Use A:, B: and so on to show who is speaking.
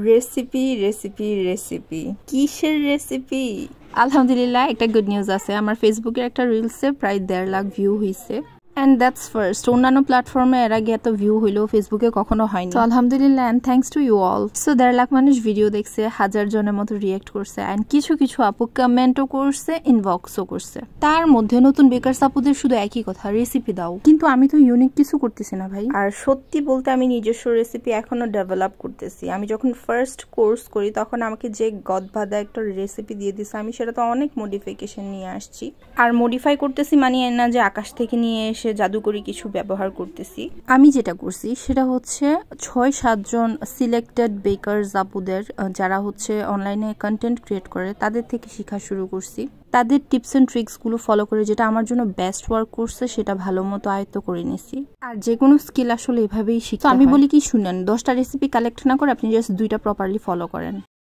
A: Recipe recipe recipe কিসের recipe? আলহামদুলিল্লাহ একটা গুড নিউজ আছে। আমার ফেসবুকের একটা রিলসে প্রায় 1.5 লাখ ভিউ হয়েছে। And that's first. অন্যান্য প্ল্যাটফর্মে এর আগে এত ভিউ হইলেও ফেসবুকে কখনো হয়নি। তো আলহামদুলিল্লাহ and thanks to you all. So 1.5 lakh মানুষ ভিডিও দেখছে, 1000 জনের মতো রিয়েক্ট করছে, অ্যান্ড কিছু কিছু আপু কমেন্টও করছে, ইনবক্সও করছে। তার মধ্যে নতুন বেকার আপুদের শুধু একই কথা, রেসিপি দাও। কিন্তু আমি তো ইউনিক কিছু করতেছি না ভাই। আর সত্যি বলতে আমি নিজস্ব রেসিপি এখনো ডেভেলপ করতেছি। আমি যখন ফার্স্ট কোর্স করি তখন আমাকে যে গদবাদা একটা রেসিপি দিয়ে দিছে, আমি সেটা তো অনেক মডিফিকেশন নিয়ে আসছি। আর মডিফাই করতেছি মানে না যে আকাশ থেকে নিয়ে এসে জাদুকরি কিছু ব্যবহার করতেছি। আমি যেটা করছি সেটা হচ্ছে 6-7 জন সিলেক্টেড বেকারস আপুদের, যারা হচ্ছে অনলাইনে কন্টেন্ট ক্রিয়েট করে, তাদের থেকে শেখা শুরু করছি। তাদের টিপস এন্ড ট্রিক্সগুলো ফলো করে যেটা আমার জন্য বেস্ট ওয়ার্ক করছে সেটা ভালো মতো আয়ত্ত করে নিছি। আর যে কোনো স্কিল আসলে এভাবেই শিখতে হয়। আমি বলি কি শুনেন, 10টা রেসিপি কালেক্ট না করে আপনি জাস্ট 2টা প্রপারলি ফলো করেন।